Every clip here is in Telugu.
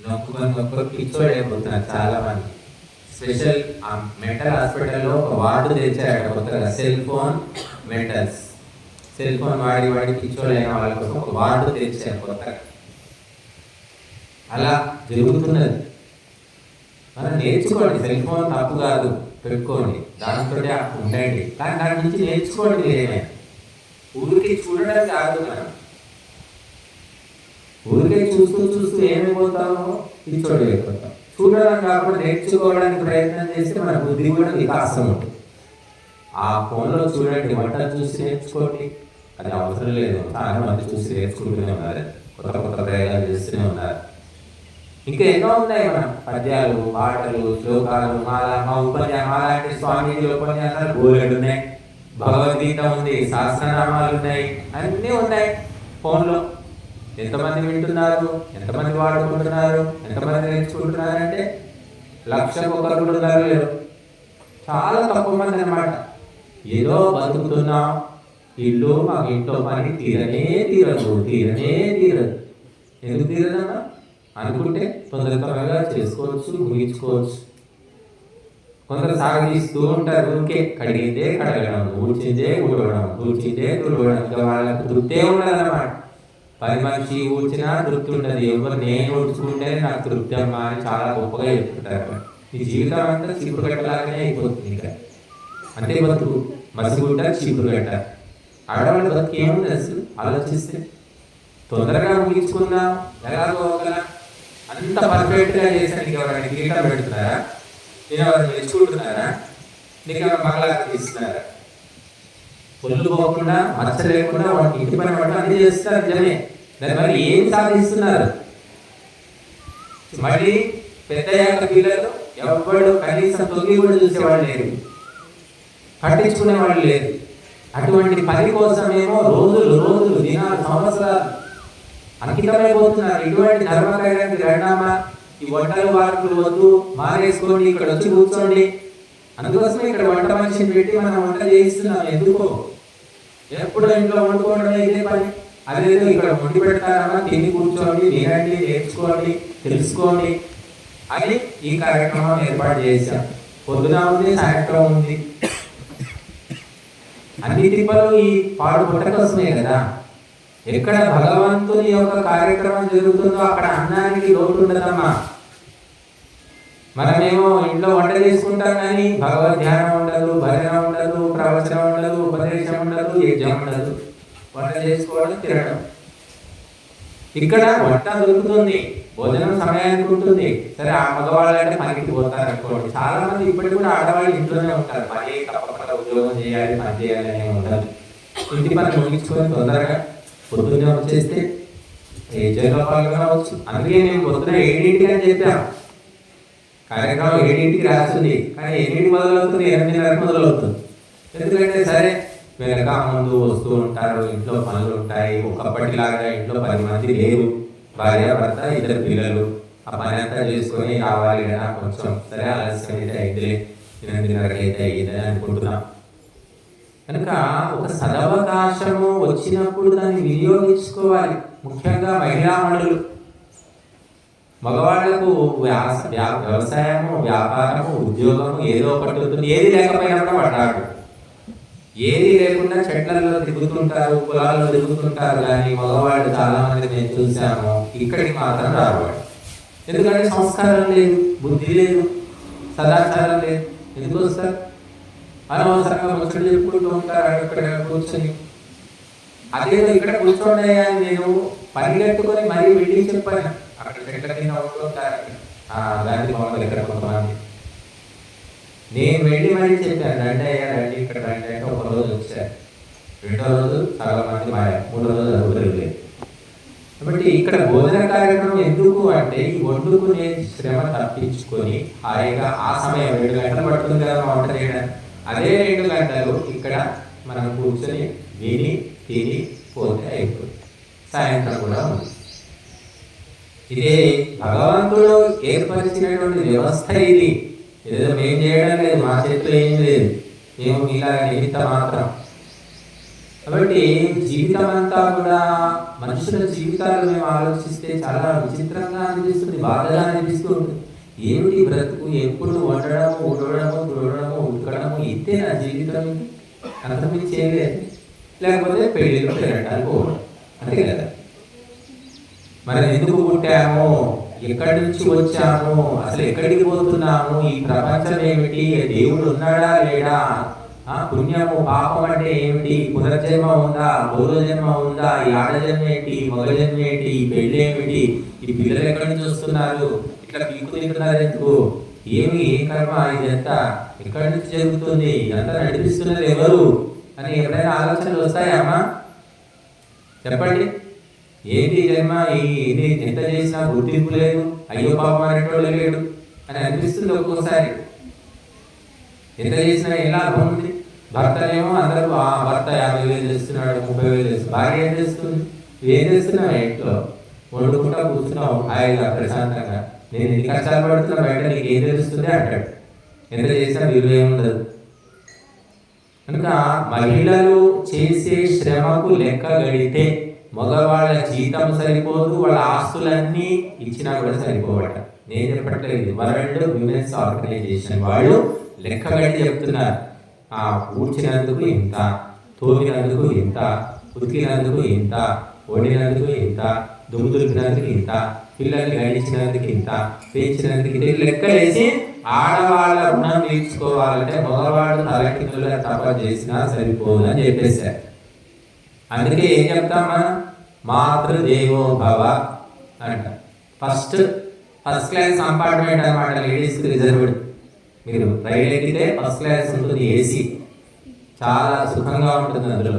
నొక్కుకొని నొక్కుని పిచ్చోడు అయిపోతున్నారు చాలా మంది. స్పెషల్ మెంటల్ హాస్పిటల్లో ఒక వార్డు తెచ్చారు కొత్తగా, సెల్ ఫోన్ మెంటల్స్. సెల్ ఫోన్ వాడి వాడి పిచ్చోడు అయిన వాళ్ళ కోసం ఒక వార్డు తెచ్చారు కొత్తగా. అలా జరుగుతున్నది. మనం నేర్చుకోండి, సెల్ ఫోన్ తప్పు కాదు, పెట్టుకోండి, దాంతో ఉండండి, కానీ దాని నుంచి నేర్చుకోండి. ఏమైనా ఊరికి చూడడం కాదు, మనం ఊరికే చూస్తూ చూస్తూ ఏమైపోతామో పిచ్చోడు అయిపోతాం. చూడడం కాకుండా నేర్చుకోవడానికి ప్రయత్నం చేస్తే మన బుద్ధి కూడా వికాసం ఉంటుంది. ఆ ఫోన్లో చూడండి, వంట చూసి నేర్చుకోండి, అది అవసరం లేదు. చాలా మంది చూసి నేర్చుకుంటూనే ఉన్నారు, కొత్త కొత్త ప్రయోగాలు చేస్తూనే ఉన్నారు. ఇంకా ఎన్నో ఉన్నాయి మన పద్యాలు, పాటలు, శ్లోకాలు, మా ఉపన్యాసం, మాలాంటి స్వామీజీ ఉపన్యాసాలు బోలెడు ఉన్నాయి. భగవద్గీత ఉంది, సహస్రనామాలు ఉన్నాయి, అన్నీ ఉన్నాయి ఫోన్లో. ఎంతమంది వింటున్నారు, ఎంతమంది వాడుకుంటున్నారు, ఎంతమంది నేర్చుకుంటున్నారు అంటే లక్షకు ఒకరు కూడా లేరు, చాలా తక్కువ మంది అన్నమాట. ఏదో బతుకుతున్నాం, ఇల్లు మాకు ఇంట్లో పని తీరనే తీరదు. ఎందుకు తీరదన్నా అనుకుంటే తొందరగా చేసుకోవచ్చు, ముగించుకోవచ్చు. కొందరు సాగిస్తూ ఉంటారు, ఊరికే కడిగిందే కడగడం, ఊడ్చిందే ఊడవడం, ఊడ్చిందే తుడవడం. ఇంకా వాళ్ళకు తృప్తే ఉండదన్నమాట. 10 మనిషి ఊడ్చినా తృప్తి ఉండదు. ఎవరు నేను ఊడ్చుకుంటే నాకు తృప్తి అమ్మా అని చాలా గొప్పగా చెప్తుంటారు. ఈ జీవితం అంతా చీపురు గట్టలాగానే అయిపోతుంది. ఇంకా అంటే బతుకు మసిగుడ్డ చీపురు గట్ట. ఆడవాళ్ళ బతుకు ఏముంది అసలు ఆలోచిస్తే? తొందరగా ముగించుకుందాం, ఎలాగో ఒకలా అంత పర్ఫెక్ట్గా చేశాను. నీకు ఎవరైనా కిరీటం పెడుతున్నారా? నేను ఎవరైనా నేర్చుకుంటున్నారా? నీకు ఎవరైనా మగలా తీస్తున్నారా? పొల్లు పోకుండా, మచ్చ లేకుండా వాటి ఇంటి పని పట్ల అన్ని చేస్తారు జనే. దాని మరి ఏం సాధిస్తున్నారు? మళ్ళీ పెద్దయ్యాక పిల్లలు ఎవరు కనీసం తొంగి కూడా చూసేవాళ్ళు లేరు, పట్టించుకునేవాళ్ళు లేరు. అటువంటి పని కోసమేమో రోజులు దినాలు సంవత్సరాలు అంకితమైపోతున్నారు. ఇటువంటి ధర్మకార్యానికి రండామా, ఈ వంటలు వార్పులు వద్దు, మారేసుకోండి, ఇక్కడ వచ్చి కూర్చోండి. అందుకోసమే ఇక్కడ వంట మనిషిని పెట్టి మనం వంట చేయిస్తున్నాం. ఎందుకో ఎప్పుడు ఇంట్లో వండుకోవడం ఇదే పని. అదేదో ఇక్కడ వండి పెడతారమ్మా, తిని కూర్చోండి, వినండి, నేర్చుకోండి, తెలుసుకోండి అని ఈ కార్యక్రమం ఏర్పాటు చేశాం. పొద్దున ఉంది, సాయంత్రం ఉంది. అన్ని తిప్పలు ఈ పాడు పుట్ట కోసమే కదా. ఎక్కడ భగవంతుని యొక్క కార్యక్రమం జరుగుతుందో అక్కడ అన్నానికి లోటు ఉండదమ్మా. మనమేమో ఇంట్లో వంట చేసుకుంటాం కానీ భగవద్ ధ్యానం ఉండదు, భజన ఉండదు, ప్రవచనం ఉండదు, ఉపదేశం ఉండదు, యజ్ఞం ఉండదు. వంట చేసుకోవడం, తినడం. ఇక్కడ వంట దొరుకుతుంది, భోజనం సమయానికి ఉంటుంది. సరే, ఆ మగవాళ్ళు అంటే పనికి పోతారు అనుకోండి. చాలా మంది ఇప్పటికి కూడా ఆడవాళ్ళు ఇంట్లోనే ఉంటారు. పని తప్పకుండా ఉద్యోగం చేయాలి, పని చేయాలి అనే ఉండదు. ఇంటి పని ముగించుకొని తొందరగా పొద్దున్నే వచ్చేస్తే ఏ జైల్లో పాల్గొనవచ్చు. అందుకే నేను పొద్దున 7ంటికి అని చెప్పాను. కార్యక్రమం 7ంటికి రాస్తుంది, కానీ 8ంటికి మొదలవుతుంది, 8:30 మొదలవుతుంది. ఎందుకంటే సరే వెనక ముందు వస్తూ ఉంటారు, ఇంట్లో పనులు ఉంటాయి. ఒకప్పటిలాగా ఇంట్లో 10 మంది లేరు, భార్య భర్త 2 పిల్లలు. ఆ పని అంతా చేసుకొని రావాలి కదా. కొంచెం సరే ఆలస్యం అయితే 8:30 అయితే అయ్యిందని అనుకుంటున్నాం. కనుక ఒక సదవకాశము వచ్చినప్పుడు దాన్ని వినియోగించుకోవాలి. ముఖ్యంగా మహిళామణులు. మగవాళ్లకు వ్యవసాయము, వ్యాపారము, ఉద్యోగము ఏదో ఒకటి ఉంటుంది. ఏది లేకపోయినా కూడా పడ్డాడు. ఏది లేకుండా చెట్లలో తిరుగుతుంటారు, పొలాల్లో తిరుగుతుంటారు. కానీ మగవాళ్ళు చాలా మంది మేము చూసాము, ఇక్కడికి మాత్రం రావాడు. ఎందుకంటే సంస్కారం లేదు, బుద్ధి లేదు, సదాచారం లేదు. ఎందుకు వస్తారు? అనవసరంగా ముచ్చట చెప్పుకుంటూ ఉంటారు ఇక్కడ కూర్చొని. అదేదో ఇక్కడ కూర్చోండి అని నేను పరిగెట్టుకొని మరీ వెళ్ళి చెప్పాను. అక్కడ చెట్ల కింద ఉంటుంటారు గాంధీ భవన్లు ఇక్కడ కొంతమంది. నేను వెళ్ళి మరీ చెప్పాను, రండి అయ్యా రండి, ఇక్కడ రండి అంటే 1 రోజు వచ్చారు. 2వ రోజు చాలా మంది మాయ, 3వ రోజు అరుగులేదు. కాబట్టి ఇక్కడ భోజన కార్యక్రమం ఎందుకు అంటే ఈ వండుకునే శ్రమ తప్పించుకొని హాయిగా ఆ సమయం 2 గంటలు పడుతుంది కదా వంట చేయడానికి. అదే 2 గంటలు ఇక్కడ మనం కూర్చొని విని తిని పోతే అయిపోతుంది. సాయంత్రం కూడా ఉంది. ఇదే భగవంతుడు ఏర్పరిచినటువంటి వ్యవస్థ ఇది. ఏదో మేము చేయడం లేదు, మా చేతిలో ఏం లేదు, మేము ఇలా నిమిత్త మాత్రం. కాబట్టి జీవితం అంతా కూడా మనుషుల జీవితాలు మేము ఆలోచిస్తే చాలా విచిత్రంగా అనిపిస్తుంది, బాధగా అనిపిస్తుంది. ఏమిటి బ్రతుకు, ఎప్పుడు వండడము, ఉడవడము, తుడవడము, ఉడకడము, ఇంతే నా జీవితం, అంతకుమించి చేయలేదు. లేకపోతే పెళ్ళిళ్ళు తిరగడానికి పోవడం, అంతే కదా. మనం ఎందుకు పుట్టాము, ఎక్కడి నుంచి వచ్చాము, అసలు ఎక్కడికి పోతున్నాము, ఈ ప్రపంచం ఏమిటి, దేవుడు ఉన్నాడా లేడా, పుణ్యము పాపం అంటే ఏమిటి, పునర్జన్మ ఉందా, పూర్వజన్మ ఉందా, ఈ ఆడజన్మ ఏంటి, మగజన్మ ఏంటి, ఈ పెళ్ళి ఏమిటి, ఈ పిల్లలు ఎక్కడి నుంచి వస్తున్నారు, ఇట్లా పీకు తింటున్నారు ఎందుకు, ఏమి ఏ కర్మ, ఇదంతా ఎక్కడి నుంచి జరుగుతుంది, ఇదంతా నడిపిస్తున్నది ఎవరు అని ఎప్పుడైనా ఆలోచనలు వస్తాయమ్మా? చెప్పండి. ఏంటి జన్మ, ఇది ఎంత చేసినా గుర్తింపు లేదు, అయ్యో పాపం అనేటోళ్ళు లేడు అని అనిపిస్తుంది ఒక్కోసారి. ఎంత చేసినా ఎలా ఉంది. భర్తనేమో అందరూ భర్త 50,000 చేస్తున్నాడు, 30,000 చేస్తున్నాడు, భార్య ఏం చేస్తుంది, ఏం చేస్తున్నావు ఇంట్లో వండుకుంటా కూర్చున్నావు హాయిగా ప్రశాంతంగా, నేను ఎన్ని కష్టాలు పడుతున్నా బయట నీకు ఏం తెలుస్తుంది అంటాడు. ఎంత చేసినా విలువ ఏముండదు. కనుక మహిళలు చేసే శ్రమకు లెక్క గడితే మగవాళ్ళ జీతం సరిపోదు, వాళ్ళ ఆస్తులన్నీ ఇచ్చినా కూడా సరిపోవట. నేను చెప్పట్లేదు, వరల్డ్ విమెన్స్ ఆర్గనైజేషన్ వాళ్ళు లెక్క గడి చెప్తున్నారు. ఊడ్చినందుకు ఇంత, తోమినందుకు ఇంత, ఉతికినందుకు ఇంత, వండినందుకు ఇంత, దుమ్ము దులిపినందుకు ఇంత, పిల్లల్ని గడిచినందుకు ఇంత, పెంచినందుకు ఇంత, లెక్క వేసి ఆడవాళ్ళ రుణం తీర్చుకోవాలంటే మగవాళ్ళు తలకిందులుగా తప చేసినా సరిపోదు అని చెప్పేశారు. అందుకే ఏం చెప్తామా, మాతృదేవో భవ అంట. ఫస్ట్ క్లాస్ కంపార్ట్మెంట్ అనమాట, లేడీస్కి రిజర్వ్డ్. మీరు రైలు ఎక్కితే ఫస్ట్ క్లాస్ ఉంటుంది, ఏసీ, చాలా సుఖంగా ఉంటుంది అందులో.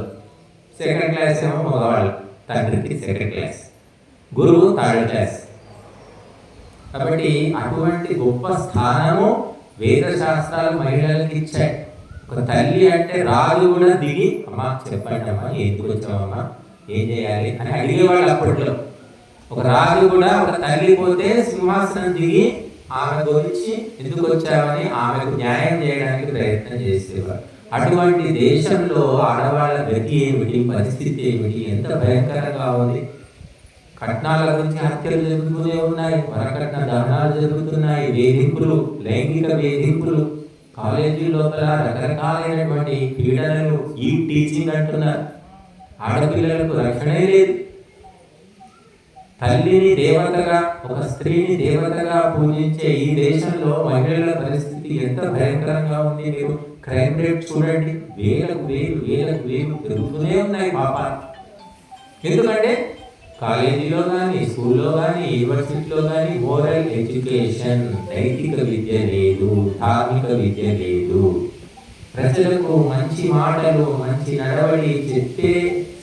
సెకండ్ క్లాస్ ఏమో మగవాళ్ళు, తండ్రికి సెకండ్ క్లాస్, గురువు థర్డ్ క్లాస్. కాబట్టి అటువంటి గొప్ప స్థానము వేద శాస్త్రాలు మహిళలకు ఇచ్చాయి. ఒక తల్లి అంటే రాజు కూడా దిగి, అమ్మా చెప్పండి అమ్మా, ఎందుకు వచ్చావమ్మా, ఏం చేయాలి అని అడిగేవాళ్ళు అప్పట్లో. ఒక రాజు కూడా ఒక తల్లి పోతే సింహాసనం దిగి ఆమె గురించి ఎందుకు వచ్చావని ఆమెకు న్యాయం చేయడానికి ప్రయత్నం చేసేవారు. అటువంటి దేశంలో ఆడవాళ్ళ గతి ఏమిటి, పరిస్థితి ఏమిటి, ఎంత భయంకరంగా ఉంది. కట్నాల గురించి హత్యలు జరుగుతూనే ఉన్నాయి, వరకట్న దహనాలు జరుగుతున్నాయి, వేధింపులు, లైంగిక వేధింపులు, కాలేజీ లోపల రకరకాలైనటువంటి పీడనలు, ఈ టీచింగ్ అంటున్నారు. ఆడపిల్లలకు రక్షణే లేదు. తల్లిని దేవతగా, ఒక స్త్రీని దేవతగా పూజించే ఈ దేశంలో మహిళల పరిస్థితి ఎంత భయంకరంగా ఉంది. మీరు క్రైమ్ రేట్ చూడండి, వేలకు వేలు పెరుగుతూనే ఉన్నాయి పాపాలు. ఎందుకంటే కాలేజీలో కానీ, స్కూల్లో కానీ, యూనివర్సిటీలో కానీ మోరల్ ఎడ్యుకేషన్, నైతిక విద్య లేదు, ధార్మిక విద్య లేదు. ప్రజలకు మంచి మాటలు, మంచి నడవడి చెప్పే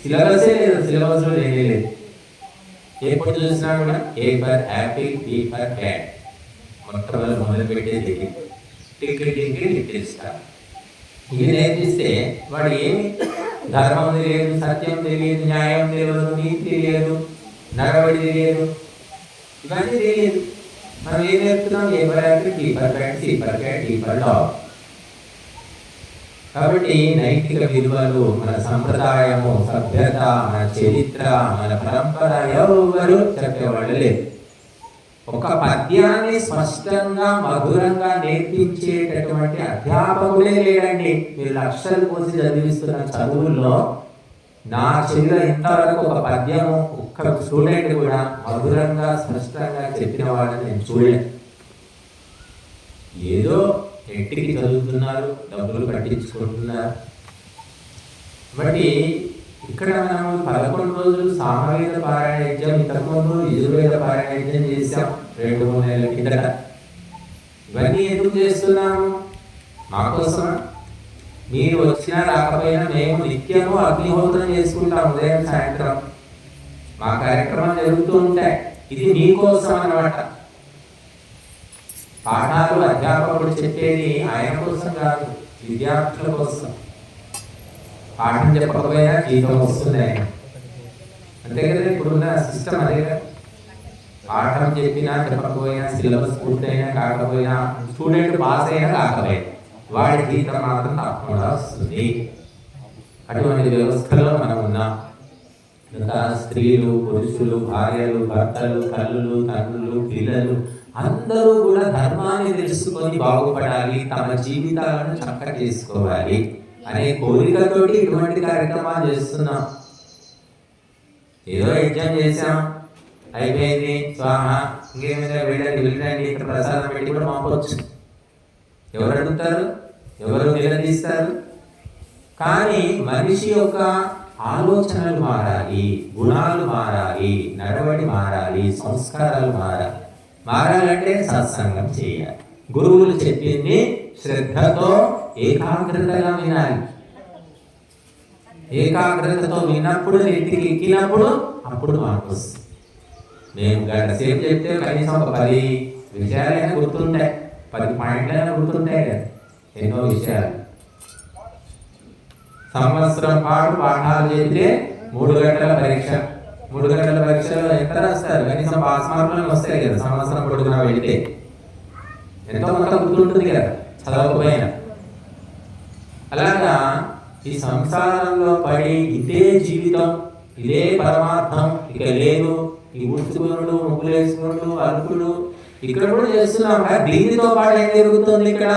సిలబసే లేదు, సిలబస్లో లేనే లేదు. ఎప్పుడు చూసినా కూడా A for apple, B for cat, మొట్టమొదటి మొదలు పెట్టేది తెలుస్తారు. ఇది నేర్పిస్తే వాడు ఏమి, ధర్మం తెలియదు, సత్యం తెలియదు, న్యాయం తెలియదు, నీతి తెలియదు, నడవడి తెలియదు, ఇవన్నీ తెలియదు. మనం ఏం నేర్పుతున్నాం, A for apple, B for cat, C for cat, D for dog. కాబట్టి నైతిక విలువలు, మన సంప్రదాయము, సభ్యత, మన చరిత్ర, మన పరంపర ఎవరు చెప్పేవాళ్ళు లేదు. ఒక పద్యాన్ని స్పష్టంగా మధురంగా నేర్పించేటటువంటి అధ్యాపకుడే లేడండి. మీరు లక్షలు పోసి చదివిస్తున్న చదువుల్లో నా చెవిలో ఇంతవరకు ఒక పద్యము, ఒక్క స్టూడెంట్ కూడా మధురంగా స్పష్టంగా చెప్పిన వాళ్ళని నేను చూడలేదు. ఏదో ఎట్టికి చదువుతున్నారు, డబ్బులు కట్టించుకుంటున్నారు. కాబట్టి ఇక్కడ మనం 11 రోజులు సామవేద పారాయణం, ఇంతకుముందు యజుర్వేద పారాయణం చేసాం 2-3 నెలల కిందట. ఇవన్నీ ఎందుకు చేస్తున్నాము? మాకోసం. మీరు వచ్చినా రాకపోయినా మేము నిత్యము అగ్నిహోత్రం చేసుకుంటాం, ఉదయం సాయంత్రం మా కార్యక్రమాలు జరుగుతూ ఉంటాయి. ఇది మీకోసం అన్నమాట. పాఠాలు అధ్యాపకుడు చెప్పేది ఆయన కోసం కాదు, విద్యార్థుల కోసం. పాఠం చెప్పకపోయినా జీతం వస్తుంది ఆయన, అంతే కదా. ఇప్పుడున్న సిస్టమ్ అదే కదా. పాఠం చెప్పినా చెప్పకపోయినా, సిలబస్ పూర్తయినా కాకపోయినా, స్టూడెంట్ పాస్ అయినా కాకపోయినా వాడి జీతం మాత్రం తప్పకుండా వస్తుంది. అటువంటి వ్యవస్థలో మనం ఉన్నాం. ఇంకా స్త్రీలు, పురుషులు, భార్యలు, భర్తలు, తల్లులు, తండ్రులు, పిల్లలు అందరూ కూడా ధర్మాన్ని తెలుసుకొని బాగుపడాలి, తమ జీవితాలను చక్కగా చేసుకోవాలి అనే కోరికతోటి ఇటువంటి కార్యక్రమాలు చేస్తున్నాం. ఏదో యజ్ఞం చేసాం, అయిపోయింది, స్వాహ, ఇంకేమైనా వెళ్ళండి ఇక్కడ ప్రసాదం పెట్టి కూడా పంపవచ్చు. ఎవరు అడుగుతారు? ఎవరు నిలదీస్తారు? కానీ మనిషి యొక్క ఆలోచనలు మారాలి, గుణాలు మారాలి, నడవడి మారాలి, సంస్కారాలు మారాలి. మారాలంటే సత్సంగం చేయాలి. గురువులు చెప్పింది శ్రద్ధతో ఏకాగ్రతగా వినాలి. ఏకాగ్రతతో విన్నప్పుడు, నెత్తికి ఎక్కినప్పుడు అప్పుడు మార్పు వస్తుంది. మేము గంట సేపు చెప్తే కనీసం ఒక 10 విషయాలైనా గుర్తుంటాయి, 10 పాయింట్లైనా గుర్తుంటాయి కదా, ఎన్నో విషయాలు. సంవత్సరం పాటు పాఠాలు చెప్తే 3 గంటల పరీక్ష. 3 గంటల పరీక్షలో ఎంత రాస్తారు? కనీసం పాస్ మార్కులు వస్తాయి కదా. సంవత్సరం పొడుగునా వెళితే ఎంతో కొంత గుర్తుంటుంది కదా చదవకపోయినా. అలాగా ఈ సంసారంలో పడి ఇదే జీవితం, ఇదే పరమార్థం, ఇక లేదు, ఈ ఉడుచుకునుడు, ముగ్గులేసుకునుడు, అలుకులు ఇక్కడ కూడా చేస్తున్నాం. దీనితో పాటు ఏం జరుగుతుంది? ఇక్కడ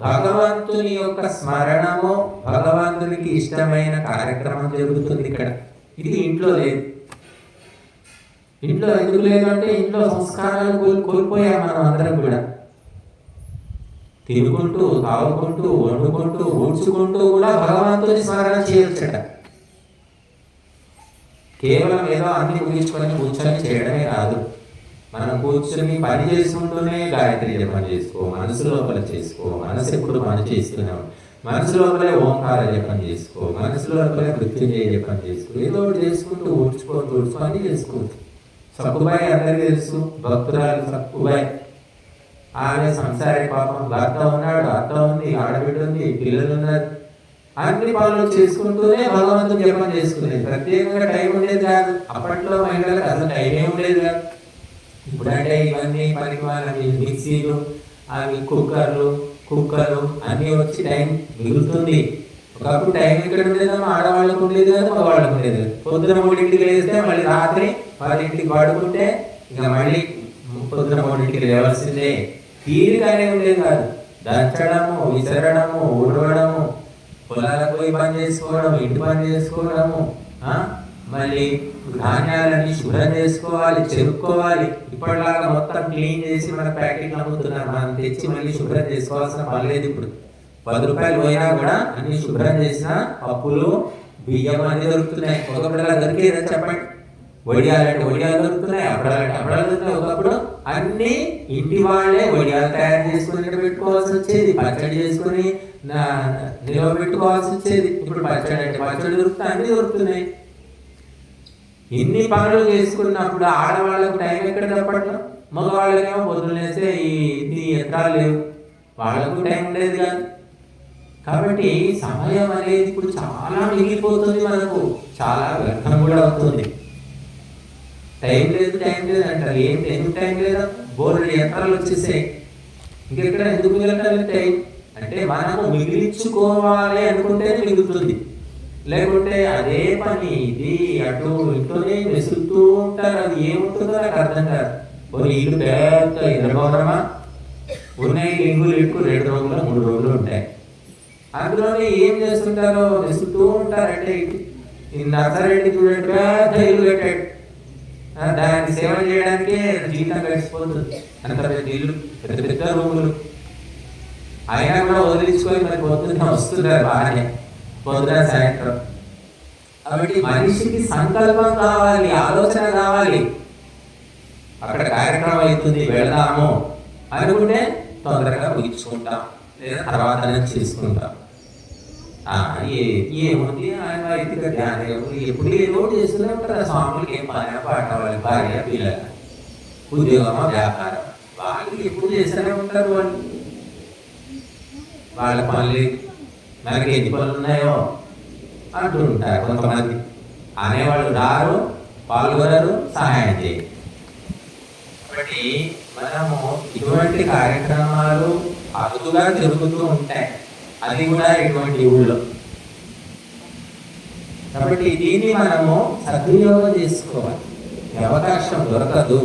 భగవంతుని యొక్క స్మరణము, భగవంతునికి ఇష్టమైన కార్యక్రమం జరుగుతుంది ఇక్కడ. ఇది ఇంట్లో లేదు. ఇంట్లో ఎందుకు లేదంటే ఇంట్లో సంస్కారాలు కోల్పోయాం మనం అందరం కూడా. తినుకుంటూ, తాగుకుంటూ, వండుకుంటూ, ఊడ్చుకుంటూ కూడా భగవంతుని స్మరణ చేయొచ్చట. కేవలం ఏదో అన్ని ముగించుకొని కూర్చొని చేయడమే కాదు. మనం కూర్చొని పని చేసుకుంటూనే గాయత్రి జపం చేసుకో, మనసు లోపల చేసుకో. మనసు ఎప్పుడు పని చేస్తున్నాం, మనసు లోపలే ఓంకార జపం చేసుకో, మనసు లోపలే మృత్యుంజయ జపం చేసుకో. ఏదో ఒకటి చేసుకుంటూ ఊడ్చుకుంటూ అన్ని చేసుకోవచ్చు. సక్కుబాయి అందరికీ తెలుసు, భక్తురాలు సక్కుబాయి. ఆమె సంసారి, పాపం భర్త ఉన్నాడు, అత్త ఉంది, ఆడబిడ్డ ఉంది, పిల్లలు ఉన్నారు. అన్ని పనులు చేసుకుంటూనే భగవంతుని జపం చేసుకునేది. ప్రత్యేకంగా టైం ఉండేది కాదు. అప్పట్లో మహిళలకు అసలు టైమే ఉండేది కాదు. ఇప్పుడంటే ఇవన్నీ పనికి మిక్సీలు, అవి కుక్కర్లు అన్నీ వచ్చి టైం మిగులుతుంది. ఒకప్పుడు టైం ఇక్కడ ఉండేదమ్మా, ఆడవాళ్ళకు ఉండేది కాదు, మగవాళ్ళకు ఉండేది కాదు. పొద్దున 3ంటికి లేస్తే మళ్ళీ రాత్రి 10ంటికి పడుకుంటే ఇక మళ్ళీ పొద్దున 3ంటికి లేవాల్సిందే. తీరికనే ఉండేది కాదు. దంచడము, విసరడము, ఊడవడము, పొలాలకు పోయి పని చేసుకోవడం, ఇంటి పని చేసుకోవడము, మళ్ళీ ధాన్యాలన్నీ శుభ్రం చేసుకోవాలి, చెరుక్కోవాలి. ఇప్పటిలాగా మొత్తం క్లీన్ చేసి మన ప్యాకెట్లు అమ్ముతున్నారు. మనం తెచ్చి మళ్ళీ శుభ్రం చేసుకోవాల్సిన పని లేదు. ఇప్పుడు 10 రూపాయలు పోయినా కూడా అన్ని శుభ్రం చేసిన పప్పులు, బియ్యం అన్ని దొరుకుతున్నాయి. ఒకప్పుడు అలా దొరికేదని చెప్పండి. వడియాలంటే వడియాలు దొరుకుతున్నాయి, అప్పడాలంటే అప్పడాలు దొరుకుతున్నాయి. ఒకప్పుడు అన్ని ఇంటి వాళ్ళే వడియాలు తయారు చేసుకుని పెట్టుకోవాల్సి వచ్చేది, పచ్చడి చేసుకుని నిల్వ పెట్టుకోవాల్సి వచ్చేది. ఇప్పుడు పచ్చడి అంటే పచ్చడి దొరుకుతాయి, అన్ని దొరుకుతున్నాయి. ఇన్ని పనులు చేసుకున్నప్పుడు ఆడవాళ్ళకు టైం ఎక్కడ తప్పట్లో? మగవాళ్ళకేమో పొద్దున్నేస్తే ఈ యంత్రాలు లేవు, వాళ్ళకు టైం ఉండేది కాదు. కాబట్టి సమయం అనేది ఇప్పుడు చాలా మిగిలిపోతుంది, మనకు చాలా వ్యర్థం కూడా అవుతుంది. టైం లేదు అంటారు. ఎందుకు టైం లేదా? బోర్డు యంత్రాలు వచ్చేసాయి, ఇంకెక్కడ ఎందుకు మిగలటం టైం? అంటే మనము మిగిలించుకోవాలి అనుకుంటే మిగులుతుంది, లేకుంటే అదే పని ఇది అటు ఇటునే వెసులుతూ ఉంటారు. అది ఏముంటుందో నాకు అర్థం కాదు. కొన్ని ఇల్లు పెద్ద ఇంద్రభవనమా, ఉన్నాయి లింగులు ఎక్కువ 2 రోజులు 3 రోజులు ఉంటాయి. అందులోనే ఏం చేస్తుంటారో వెసులుతూ ఉంటారు. అంటే ఈ నర్సరెడ్డి చూడండి, పెద్ద ఇల్లు కట్టాడు, దాన్ని సేవ చేయడానికే జీవితం గడిచిపోతుంది. అంత పెద్ద ఇల్లు, పెద్ద పెద్ద రూములు, అయినా కూడా వదిలించుకొని మరి పొద్దున్న వస్తున్నారు బాగానే, పొద్దున సాయంత్రం. కాబట్టి మనిషికి సంకల్పం కావాలి, ఆలోచన కావాలి. అక్కడ కార్యక్రమం అవుతుంది, వెళదాము అనుకుంటే తొందరగా ముగించుకుంటాం, లేదా తర్వాత చేసుకుంటాం. ఏముంది ఆయన వైదిక ధ్యానం ఎప్పుడు ఏదో చేస్తూనే ఉంటారు. స్వాములకి ఏం పని పాట, వాళ్ళ భార్య, పిల్లలు, ఉద్యోగమా, వ్యాపారం, వాళ్ళు ఎప్పుడు చేస్తూనే ఉంటారు. వాళ్ళ పనులు మనకి ఎన్ని పనులు ఉన్నాయో అంటూ ఉంటారు. కొంతమంది అనేవాళ్ళు రారు, పాల్గొనరు, సహాయం చేయరు. కాబట్టి మనము ఇటువంటి కార్యక్రమాలు అరుదుగా జరుగుతూ ఉంటాయి. అది కూడా ఇటువంటి ఊళ్ళో కాబట్టి దీన్ని మనము సద్వినియోగం చేసుకోవాలి. ఈ అవకాశం దొరకదు.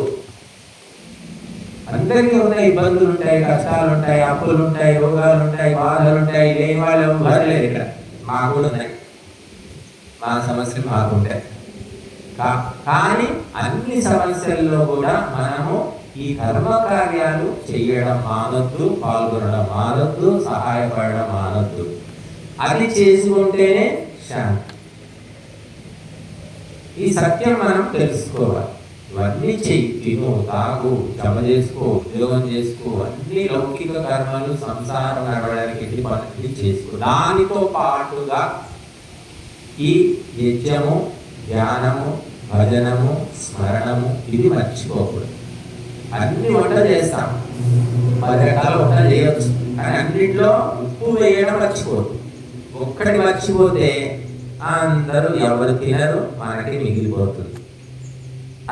అందరికీ ఉన్నాయి, ఇబ్బందులు ఉంటాయి, కష్టాలు ఉంటాయి, అప్పులు ఉంటాయి, రోగాలు ఉంటాయి, బాధలు ఉంటాయి. లేని వాళ్ళు ఎవరు లేరు ఇక్కడ. మాకు కూడా ఉన్నాయి, మా సమస్యలు మాకుంటాయి. కానీ అన్ని సమస్యల్లో కూడా మనము ఈ కర్మ కార్యాలు చేయడం మానొద్దు, పాల్గొనడం మానొద్దు, సహాయపడడం మానొద్దు. అది చేసుకుంటేనే శాంతి. ఈ సత్యం మనం తెలుసుకోవాలి. ఇవన్నీ చెయ్యి, తిను, తాగు, జమ చేసుకో, ఉద్యోగం చేసుకో, అన్ని లౌకిక కర్మలు సంసారం నడవడానికి ఎన్ని పనులు చేసుకో. దానితో పాటుగా ఈ యజ్ఞము, ధ్యానము, భజనము, స్మరణము ఇది మర్చిపోకూడదు. అన్ని వంట చేస్తాం, 10 రకాల వంట చేయవచ్చు, కానీ అన్నింటిలో ఉప్పు వేయడం మర్చిపోదు. ఒక్కటి మర్చిపోతే అందరూ ఎవరు తినరు, మనకి మిగిలిపోతుంది.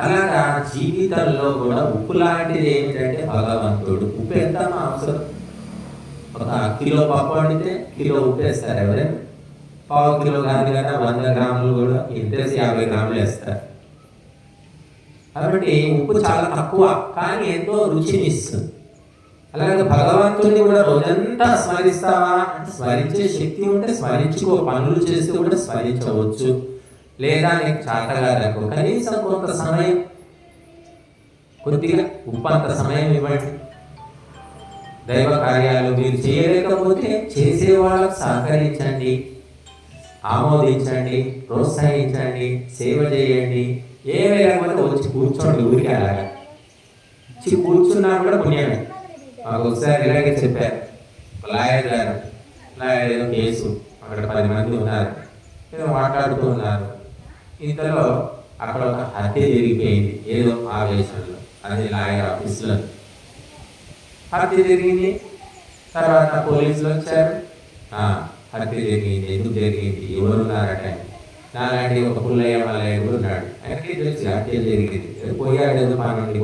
అలాగా జీవితంలో కూడా ఉప్పు లాంటిది ఏమిటంటే భగవంతుడు. ఉప్పు ఎంత అవసరం? ఒక కిలో పప్పు వండితే కిలో ఉప్పు వేస్తారు ఎవరైనా? పావు కిలో కాదు కదా, 100 గ్రాములు కూడా ఇంట్రెస్ట్ 50 గ్రాములు వేస్తారు. కాబట్టి ఉప్పు చాలా తక్కువ, కానీ ఎంతో రుచిని ఇస్తుంది. అలాగే భగవంతుడిని కూడా రోజంతా స్మరిస్తావా అంటే స్మరించే శక్తి ఉంటే స్మరించుకో, పనులు చేస్తూ కూడా స్మరించవచ్చు. లేదా నీకు చాతగాదనుకో కనీసం కొంత సమయం, కొద్దిగా ఉప్పంత సమయం ఇవ్వండి. దైవ కార్యాలు మీరు చేయలేకపోతే చేసే వాళ్ళకు సహకరించండి, ఆమోదించండి, ప్రోత్సహించండి, సేవ చేయండి. ఏమీ లేకపోతే వచ్చి కూర్చోండి. ఊరికి అలాగా వచ్చి కూర్చున్నా కూడా పుణ్యమే. మాకు ఒకసారి ఇలాగే చెప్పారు, లాయర్ గారు, లాయర్ ఏదో కేసు, అక్కడ 10 మంది ఉన్నారు, ఏదో మాట్లాడుతూ ఉన్నారు. ఇంతలో అక్కడ ఒక హత్య జరిగిపోయింది ఏదో ఆవేశంలో. అది లాయర్ ఆఫీస్లో హత్య జరిగింది. తర్వాత పోలీసులు వచ్చారు. హత్య జరిగింది, ఎందుకు జరిగింది, ఎవరున్నారట. నాలాంటి ఒక పుల్లయ్య మల్లయ్య కూడా ఉన్నాడు. ఆయనకి తెలిసి హత్య జరిగింది, పోయాడు, ఏదో పని నుండి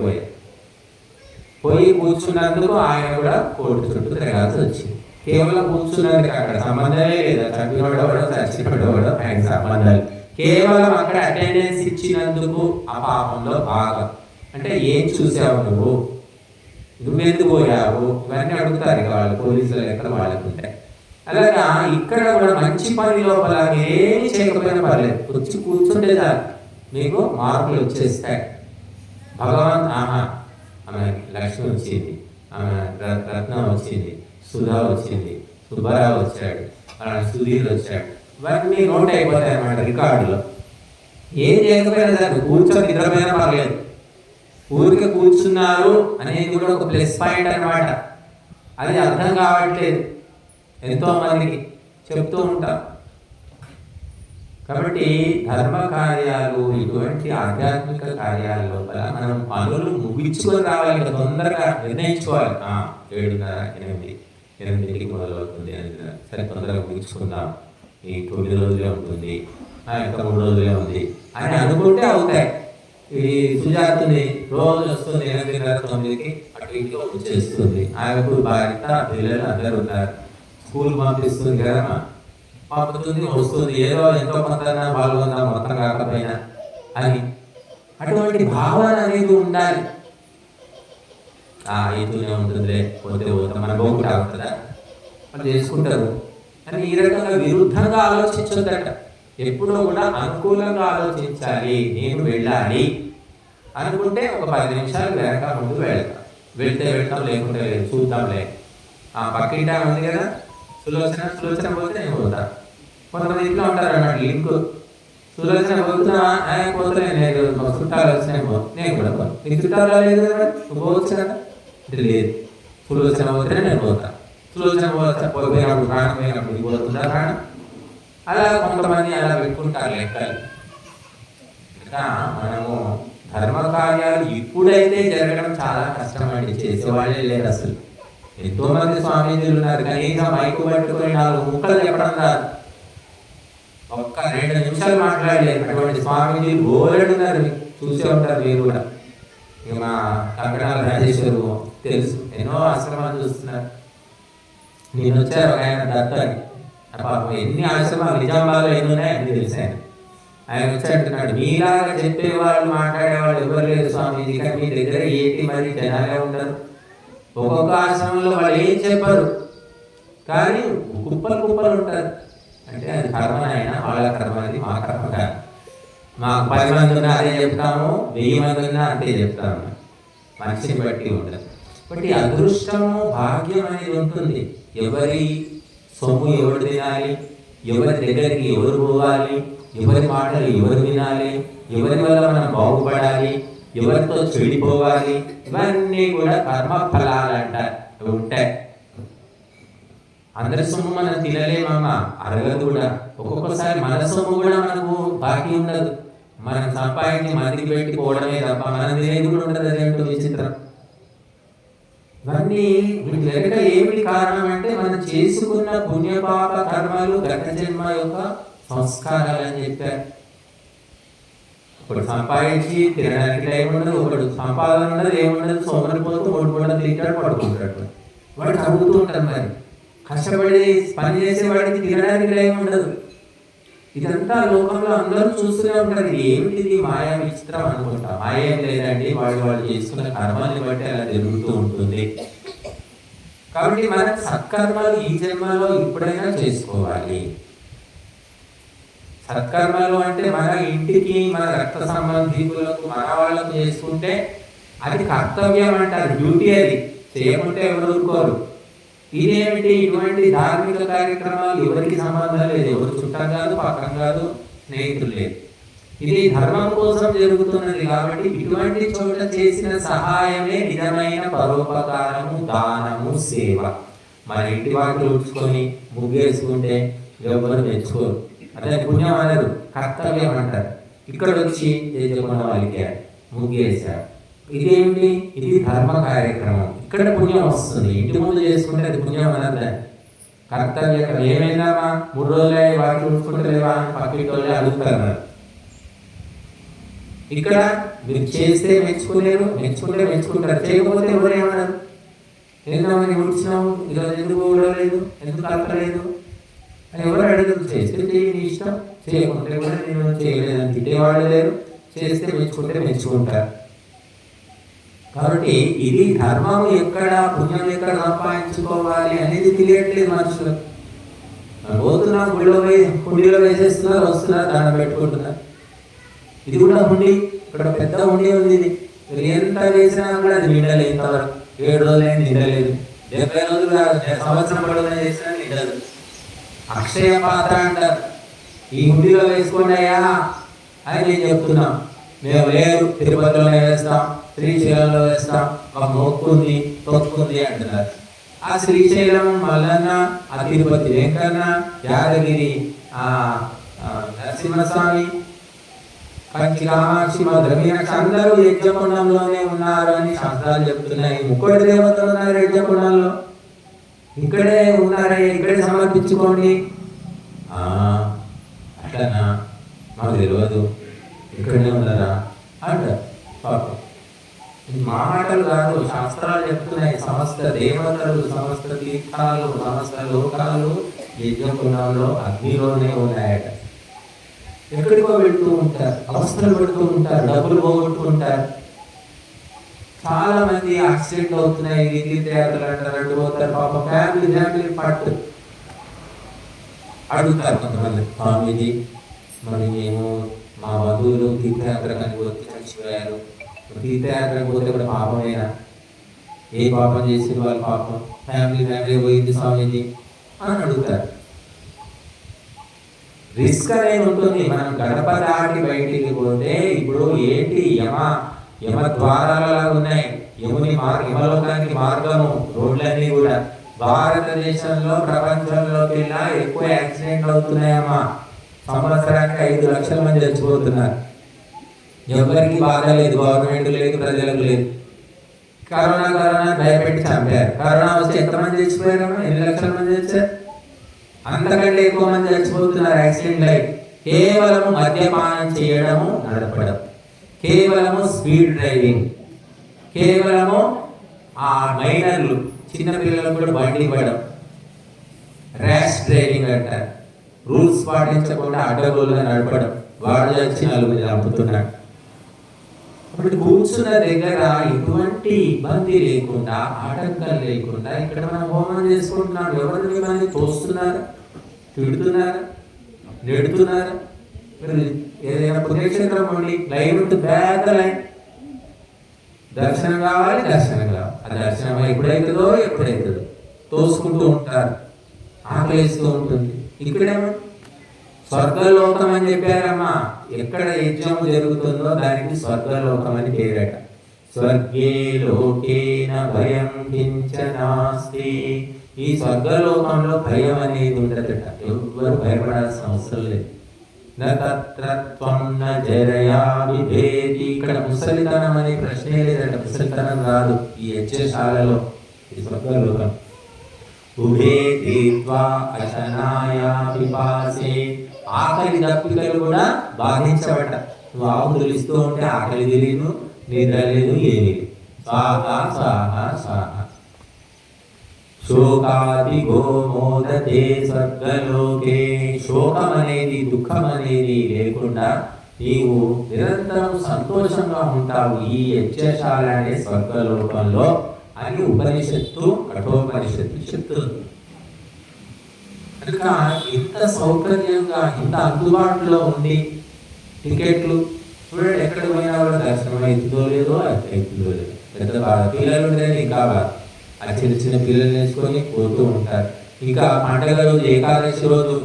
పోయి కూర్చున్నందుకు ఆయన కూడా కోర్టు చుట్టూ తిరగాల్సి వచ్చింది. కేవలం కూర్చున్నందుకు అక్కడ సంబంధమే లేదా, చంపినోడవడో చచ్చినోడవడో ఆయన సంబంధాలు. కేవలం అక్కడ అటెండెన్స్ ఇచ్చినందుకు ఆ పాపంలో భాగం. అంటే ఏం చూసావు నువ్వెందుకు పోయావు, ఇవన్నీ అడుగుతారు ఇక వాళ్ళు, పోలీసుల లెక్కలు వాళ్ళకు ఉంటాయి. అలాగా ఇక్కడ కూడా మంచి పని లోపల ఏమి చేయకపోయినా పర్లేదు, వచ్చి కూర్చుంటే చాలు మీకు మార్కులు వచ్చేస్తాయి. భగవాన్ ఆమె లక్ష్మి వచ్చింది, ఆమె రత్నం వచ్చింది, సుధా వచ్చింది, సుబ్బారావు వచ్చాడు, సుధీర్ వచ్చాడు, ఇవన్నీ నోట్ అయిపోతాయి అన్నమాట రికార్డులో. ఏం చేయకపోయినా సార్ కూర్చొని నిద్రపోయినా పర్లేదు, ఊరికే కూర్చున్నారు అనేది కూడా ఒక ప్లస్ పాయింట్ అన్నమాట. అది అర్థం కావట్లేదు, ఎంతో మందికి చెప్తూ ఉంటాం. కాబట్టి ధర్మ కార్యాలు, ఇటువంటి ఆధ్యాత్మిక కార్యాల లోపల మనం పనులు ముగించుకొని రావాలి. తొందరగా నిర్ణయించుకోవాలి. 7:30, 8కి మొదలవుతుంది అని, సరే తొందరగా ముగించుకుందాం, ఈ 9 రోజులే ఉంటుంది, ఇంకా 3 రోజులే ఉంది అని అనుకుంటే అవుతాయి. ఈ సుజాతని రోజు వస్తుంది 8:30, 9కి అటు ఇంట్లో వచ్చేస్తుంది. ఆమెకు భార్య పిల్లలు అందరూ ఉన్నారు, స్కూల్ పంపిస్తుంది కదా, పంపుతుంది, వస్తుంది, ఏదో ఎంతో కొంత పాల్గొందాం మొత్తం కాకపోయినా అని. అటువంటి భావన అనేది ఉండాలి. ఇతనే ఉంటుందిలే, పోతే పోతాం, మన బొగ్గుట అవుతుందా, వాళ్ళు చేసుకుంటారు అని ఈ రకంగా విరుద్ధంగా ఆలోచించొద్దట. ఎప్పుడూ కూడా అనుకూలంగా ఆలోచించాలి. నేను వెళ్ళాలి అనుకుంటే ఒక 10 నిమిషాలు వెనక ముందు వెళ్తే వెళ్తాం, లేకుంటే లేదు, చూద్దాంలే. పక్కింట ఉంది కదా సులోచన పోతే నేను పోతా. కొంతమంది ఇంట్లో ఉంటారు అన్నమాట లింక్, సులోచన పోతున్నా పోతలే, నేను చుట్టాలు వచ్చినాయి నేను కూడా పోను, నీకు చుట్టాలు రాలేదు కదా నువ్వు పోవచ్చు కదా అంటే లేదు, సులోచన పోతే నేను పోతా, సులోచన పోయినప్పుడు ప్రాణం పోయినప్పుడు పోతుందా ప్రాణం. అలా కొంతమంది అలా పెట్టుకుంటారు లెక్కలు. ఇంకా మనము ధర్మ కార్యాలు ఇప్పుడైతే జరగడం చాలా కష్టమండి, చేసేవాళ్ళే లేరు అసలు. ఎంతో మంది స్వామీజీలు ఉన్నారు, కనీసం మైకు పట్టుకొని 4 ముక్కలు చెప్పడం రాదు, ఒక్క 2 నిమిషాలు మాట్లాడలేదు. అటువంటి స్వామీజీలు బోలెడున్నారు, చూసే ఉంటారు మీరు కూడా. ఇక మా కంకణాల రాజేశ్వరు తెలుసు, ఎన్నో ఆశ్రమాలు చూస్తున్నారు. నేను వచ్చారు ఆయన దత్తాన్ని, పాపం ఎన్ని ఆశ్రమాలు నిజామాబాద్లో ఎన్ని ఉన్నాయో అన్ని తెలుసు ఆయన. ఆయన వచ్చి అంటున్నాడు, మీలాగా చెప్పేవాళ్ళు మాట్లాడేవాళ్ళు ఎవరు లేదు స్వామీజీ, కానీ మీ దగ్గర ఏంటి మరి జనాలే ఉండరు. ఒక్కొక్క ఆశ్రమంలో వాళ్ళు ఏం చెప్పరు, కానీ కుప్పలు కుప్పలు ఉంటారు. అంటే అది కర్మ అయినా వాళ్ళ కర్మ, అది మా కర్మ కాదు. మాకు 10 మంది ఉన్నా అదే చెప్తాము, 1000 మంది ఉన్నా అంతే చెప్తాము. మనిషిని బట్టి ఉండదు. బట్టి అదృష్టము భాగ్యం అనేది ఉంటుంది. ఎవరి సొమ్ము ఎవరు తినాలి, ఎవరి దగ్గరికి ఎవరు పోవాలి, ఎవరి మాటలు ఎవరు వినాలి, ఎవరి వల్ల మనం బాగుపడాలి, ఎవరితో చెడిపోవాలి, ఇవన్నీ కూడా కర్మ ఫలాలంట ఉంటాయి. అందరి సొమ్ము మనం తినలేమమ్మా, అరగదు కూడా. ఒక్కొక్కసారి మన సొమ్ము కూడా మనకు బాకీ ఉండదు. మనం సంపాదించి మందికి పెట్టుకోవడమే తప్ప మనం తినేది కూడా ఉండదు. అదేంటో విచిత్రం. ఇవన్నీ వీటి వెనుక ఏమిటి కారణం అంటే మనం చేసుకున్న పుణ్యపాప కర్మలు, గత జన్మ యొక్క సంస్కారాలు అని చెప్పారు. ఒకడు సంపాదించి తినడానికి టైం ఉండదు, ఒకడు సంపాదన ఉండదు, ఏముండదు, సోమరిపోతూ ఓడిపోవడం తింటాడు, పడుకుంటాడు. వాడు చదువుతూ ఉంటారు. మరి కష్టపడి పని చేసేవాడికి తినడానికి టైం ఉండదు. ఇదంతా లోకంలో అందరూ చూస్తూనే ఉంటారు. ఏమిటిది మాయా విచిత్రం అనుకుంటా. మాయ ఏం లేదండి, వాళ్ళు చేసుకున్న కర్మల్ని బట్టి అలా జరుగుతూ ఉంటుంది. కాబట్టి మనం సత్కర్మలు ఈ జన్మలో ఇప్పుడైనా చేసుకోవాలి. సత్కర్మలు అంటే మన ఇంటికి, మన రక్త సంబంధికులకు, మన వాళ్ళకు చేసుకుంటే అది కర్తవ్యం అంటారు, డ్యూటీ. అది చేయకుంటే ఎవరు ఊరుకోరు. ఇదేమిటి, ఇటువంటి ధార్మిక కార్యక్రమాలు ఎవరికి సంబంధం లేదు, ఎవరు చుట్టం కాదు, పక్కన కాదు, స్నేహితులు లేదు. ఇది ధర్మం కోసం జరుగుతున్నది. కాబట్టి ఇటువంటి చోట చేసిన సహాయమే నిజమైన పరోపకారము, దానము, సేవ. మన ఇంటి వాటిని ఉడుచుకొని ముగ్గేసుకుంటే ఎవరు మెచ్చుకోరు, అదే పుణ్యం అనరు, కర్తవ్యం అంటారు. ఇక్కడ వచ్చి యజమాన వాళ్ళకి ముగ్గేశారు. ఇదేమిటి, ఇది ధర్మ కార్యక్రమం. ఇక్కడ పుణ్యం వస్తుంది. ఇంటి ముందు చేసుకుంటే అది పుణ్యం అనద్దా, కర్తవ్యం. ఏమైనా 3 రోజులే వాటిని ఉంచుకుంటలేవా అని పక్కకి వాళ్ళే అడుగుతారు. ఇక్కడ మీరు చేస్తే మెచ్చుకోలేరు, మెచ్చుకుంటే మెచ్చుకుంటారు, చేయకపోతే ఎవరేమన్నారు. ఎందుకని ఉడిచినావు, ఈరోజు ఎందుకు ఊడలేదు, ఎందుకు కలపలేదు అని ఎవరు అడగరు. చేస్తే చేయి, నీ ఇష్టం. చేయకుంటే కూడా నేను చేయలేదని తిట్టేవాళ్ళు లేరు, చేస్తే మెచ్చుకుంటే మెచ్చుకుంటారు. కాబట్టి ఇది ధర్మము ఎక్కడ, పుణ్యం ఎక్కడ సంపాదించుకోవాలి అనేది తెలియట్లేదు మనుషులు. పోతున్నా హుండీలో వేసేస్తున్నారు, వస్తున్నారు, దండం పెట్టుకుంటున్నారు. ఇది కూడా హుండీ, ఇక్కడ పెద్ద హుండీ ఉంది. ఇది ఎంత వేసినా కూడా అది నిండలేదు. ఇంతవరకు 7 రోజులైంది నిండలేదు, 70 రోజులు సంవత్సరం పడుతుంది చేసినా నిండదు. అక్షయ పాత్ర అంటారు. ఈ హుండీలో వేసుకోండి అయ్యా అని నేను చెప్తున్నాం. మేము లేదు, తిరుపతిలోనే వేస్తాం, శ్రీశైలంలో వేస్తాం, మాకు మొక్కుంది తొక్కుంది అంటున్నారు. ఆ శ్రీశైలం, మల్లన్న, ఆ తిరుపతి వెంకన్న, యాదగిరి నరసింహస్వామి, కంచి కామాక్షి, మధురమీనాక్షి అందరూ యజ్ఞకుండంలోనే ఉన్నారు అని శాస్త్రాలు చెప్తున్నాయి. 3 దేవతలు ఉన్నారు యజ్ఞకుండంలో, ఇక్కడే ఉన్నారే, ఇక్కడే సమర్పించుకోండి. అట్లనా, మాకు తెలియదు, ఇక్కడనే ఉన్నారా అంటారు. పాపం మా మాటలు కాదు, శాస్త్రాలు చెప్తున్నాయి. సమస్త దేవతలు, సమస్త తీర్థాలు, సమస్త లోకాలు యజ్ఞకుండంలో అగ్నిలోనే ఉన్నాయట. ఎక్కడికో పెడుతూ ఉంటారు, అవస్థలు పెడుతూ ఉంటారు, డబ్బులు పోగొట్టుకుంటారు. చాలా మంది యాక్సిడెంట్ అవుతున్నాయి, తీర్థయాత్రలు అంటారు, అడ్డుపోతారు. పాప ఫ్యామిలీ పట్టు అడుగుతారు కొంతమంది, స్వామీజీ మరి మేము మా బంధువులు తీర్థయాత్రకు అని వచ్చి చచ్చిపోయారు, తీర్థయాత్రకు పోతే కూడా పాపమేనా, ఏ పాపం చేసిన వాళ్ళు పాపం, ఫ్యామిలీ పోయింది స్వామీజీ అని అడుగుతారు. రిస్క్ అనేది ఉంటుంది. మనం గడప దాటి బయటికి పోతే ఇప్పుడు ఏంటి, యమ ద్వారాలలా ఉన్నాయి. యమలోకానికి మార్గము, రోడ్లన్నీ కూడా. భారతదేశంలో ప్రపంచంలోకి వెళ్ళా ఎక్కువ యాక్సిడెంట్లు అవుతున్నాయమ్మా. సంవత్సరానికి 5 లక్షల మంది చచ్చిపోతున్నారు. ఎవరికి బాధ లేదు, గవర్నమెంట్ లేదు, ప్రజలకు లేదు. కరోనా భయపెట్టి చంపారు. కరోనా వస్తే ఎంతమంది చచ్చిపోయారమ్మా, 8 లక్షల మంది చచ్చారు. అంతకంటే ఎక్కువ మంది చచ్చిపోతున్నారు యాక్సిడెంట్ అయి. కేవలము మద్యపానం చేయడము, నడపడం, కేవలము స్పీడ్ డ్రైవింగ్, కేవలము ఆ మైనర్లు, చిన్న పిల్లలకు కూడా బండి ఇవ్వడం, ర్యాష్ డ్రైవింగ్ అంటారు. రూల్స్ పాటించకుండా అడ్డగోలుగా నడపడం, వాడు చచ్చి నలుగురు చంపుతున్నాడు. ఇప్పుడు కూర్చున్న దగ్గర ఎటువంటి ఇబ్బంది లేకుండా, ఆటంకం లేకుండా ఇక్కడ మనం హోమం చేసుకుంటున్నాం. ఎవరు మిమ్మల్ని తోస్తున్నారు, తిడుతున్నారు, నెడుతున్నారు? ఏదైనా పుణ్యక్షేత్రం ఉండి లైన్ ఉంటుంది, పెద్ద లైన్, దర్శనం కావాలి, దర్శనం కావాలి. ఆ దర్శనం ఎప్పుడైతుందో తోసుకుంటూ ఉంటారు, ఆకలిస్తూ ఉంటుంది. ఇక్కడేమో స్వర్గలోకం అని చెప్పారమ్మా. ఎక్కడ యజ్ఞం జరుగుతుందో దానికి స్వర్గలోకం అని పేరట. స్వర్గే లోకేన భయం కించనాస్తి. ఈ స్వర్గలోకంలో భయం అనేది ఉండదట. ఎవరు భయపడాల్సిన అవసరం లేదు. నత్రత్వం న జరయా విభేది. ఇక్కడ ముసలితనం అనే ప్రశ్నే లేదట. ముసలితనం రాదు ఈ యజ్ఞశాలలో, ఈ స్వర్గలోకం. ఉభే తీత్వా అశనాయా పిపాసే. ఆకలి దప్పికలు కూడా బాధించబడ్డ. నువ్వు ఆవు తెలుస్తూ ఉంటే ఆకలి తెలియదు, నిద్ర లేదు, ఏమీ లేదు. స్వాహ స్వాహ స్వాహ. శోకాది గోమోదతే స్వర్గలోకే. శోకం అనేది, దుఃఖం అనేది లేకుండా నీవు నిరంతరం సంతోషంగా ఉంటావు ఈ యజ్ఞశాల అనే స్వర్గలోకంలో అని ఉపనిషత్తు, కఠోపనిషత్తు చెప్తుంది. కనుక ఇంత సౌకర్యంగా, ఇంత అందుబాటులో ఉంది. టికెట్లు చూడండి, ఎక్కడ పోయినా కూడా దర్శనం అవుతుందో లేదో, అవుతుందో లేదో. పెద్ద బాధ. పిల్లలు ఉండేది ఇంకా బాధ. ఆ చిన్న చిన్న పిల్లలు వేసుకొని పోతూ ఉంటారు. ఇంకా పండగ రోజు, ఏకాదశి రోజు,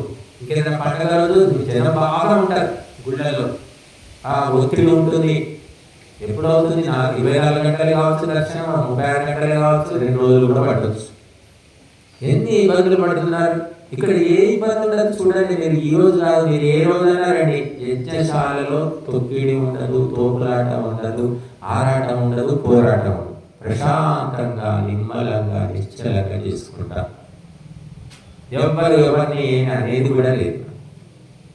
ఇంకేదైనా పండగ రోజు జనం బాగా ఉంటారు గుళ్ళల్లో. ఆ ఒత్తిడి ఉంటుంది. ఎప్పుడవుతుంది? 24 గంటలు కావచ్చు దర్శనం, 36 గంటలు కావచ్చు, 2 రోజులు కూడా పట్టవచ్చు. ఎన్ని ఇబ్బందులు పడుతున్నారు. ఇక్కడ ఏ ఇబ్బంది ఉండదు చూడండి. మీరు ఈ రోజు కాదు, మీరు ఏ రోజైనా రండి. యజ్ఞశాలలో తొక్కిడి ఉండదు, తోపులాట ఉండదు, ఆరాటం ఉండదు, పోరాటం ఉండదు. ప్రశాంతంగా, నిమ్మలంగా, నిశ్చలంగా చేసుకుంటాం. ఎవరిని అనేది కూడా లేదు.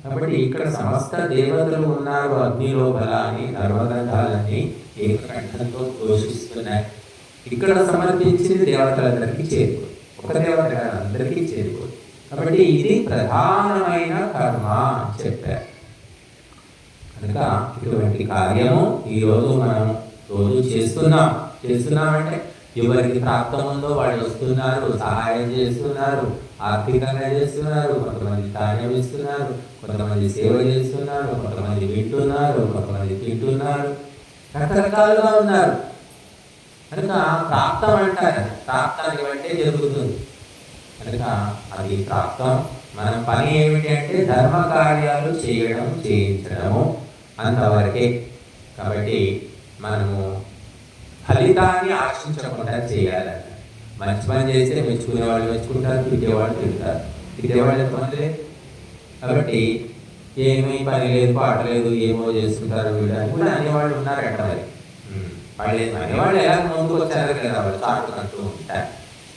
కాబట్టి ఇక్కడ సమస్త దేవతలు ఉన్నారు. అగ్నిలో బలాన్ని, ధర్మగ్రంథాలన్నీ ఏకకంఠంతో ఘోషిస్తున్నాయి. ఇక్కడ సమర్పించింది దేవతలందరికీ చేరుకోదు, ఒక దేవత అందరికీ చేరుకోదు. కాబట్టి ఇది ప్రధానమైన కర్మ అని చెప్పారు. కనుక ఇటువంటి కార్యము ఈరోజు మనం రోజు చేస్తున్నామంటే ఎవరికి ప్రాప్తం ఉందో వాళ్ళు వస్తున్నారు, సహాయం చేస్తున్నారు, ఆర్థికంగా చేస్తున్నారు, కొంతమంది ధాన్యం ఇస్తున్నారు, కొంతమంది సేవ చేస్తున్నారు, కొంతమంది వింటున్నారు, కొంతమంది తింటున్నారు, రకరకాలుగా ఉన్నారు. కనుక ప్రాప్తం అంటారు, ప్రాప్తాన్ని బట్టే జరుగుతుంది. కనుక అది ప్రాప్తం. మన పని ఏమిటి అంటే ధర్మ కార్యాలు చేయడం, చేయించడము, అంతవరకే. కాబట్టి మనము ఫలితాన్ని ఆశించకుండా చేయాలన్న. మంచి పని చేస్తే మెచ్చుకునే వాళ్ళు మెచ్చుకుంటారు, తిట్టేవాళ్ళు తింటారు. తిట్టేవాళ్ళు ఎంతమంది? కాబట్టి ఏమీ పని లేదు, పాట లేదు, ఏమో చేస్తుంటారు వీళ్ళని కూడా అనేవాళ్ళు ఉన్నారట. మరి వాళ్ళు అనేవాళ్ళు ఎలా ముందుకు వచ్చారు కదా, వాళ్ళు చాటుకుంటూ ఉంటారు.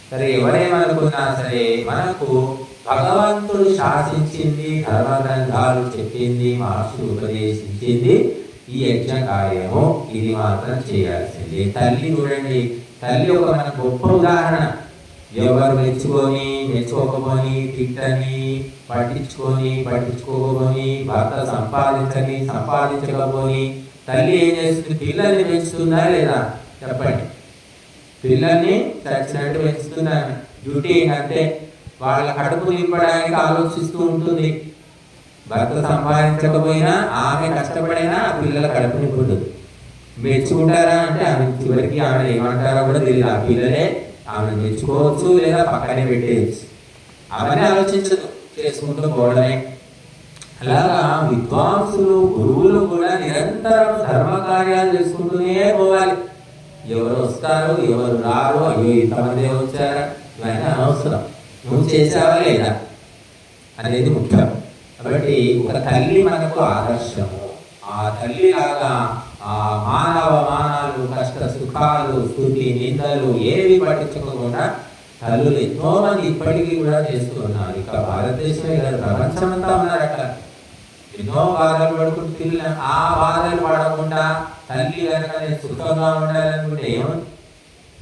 సరే, ఎవరేమనుకున్నా సరే మనకు భగవంతుడు శాసించింది, ధర్మగ్రంథాలు చెప్పింది, మహర్షులు ఉపదేశించింది ఈ యజ్ఞ కార్యము, ఇది మాత్రం చేయాల్సింది. తల్లి చూడండి, తల్లి ఒక మన గొప్ప ఉదాహరణ. ఎవరు మెచ్చుకోకపోని, తిట్టని, పట్టించుకోకపోని, భర్త సంపాదించకపోని తల్లి ఏం చేస్తుంది? పిల్లల్ని పెంచుతుందా లేదా చెప్పండి. పిల్లల్ని చచ్చినట్టు పెంచుతున్నాను. డ్యూటీ అంటే వాళ్ళ కడుపు నింపడానికి ఆలోచిస్తూ ఉంటుంది. భర్త సంపాదించకపోయినా, ఆమె కష్టపడినా ఆ పిల్లల కడుపు నింపుతుంది. మెచ్చుకుంటారా అంటే ఆమె చివరికి ఆమె ఏమంటారో కూడా తెలియదు. ఆ పిల్లలే ఆమెను మెచ్చుకోవచ్చు, లేదా పక్కనే పెట్టేయచ్చు. అవన్నీ ఆలోచించదు, చేసుకుంటూ పోవడమే. అలాగా విద్వాంసులు, గురువులు కూడా నిరంతరం ధర్మ కార్యాలు చేసుకుంటూనే పోవాలి. ఎవరు వస్తారు, ఎవరు రారు, అయ్యో ఇంతమంది వచ్చారా, ఇవన్నీ అనవసరం. నువ్వు చేసావా లేదా అనేది ముఖ్యం. కాబట్టి ఒక తల్లి మనకు ఆదర్శము. ఆ తల్లి లాగా ఆ మానవాలు, కష్ట సుఖాలు, స్తుతి నిందలు ఏవి పట్టించుకోకుండా తల్లులు ఎంతో మంది ఇప్పటికీ కూడా చేస్తూ ఉన్నారు. ఇక భారతదేశమే కాదు, ప్రపంచమంతా ఉన్నారు అక్కడ. ఎన్నో బాధలు పడుకుంటూ పిల్లలు ఆ బాధలు పడకుండా తల్లి కనుక నేను సుఖంగా ఉండాలనుకుంటే ఏమని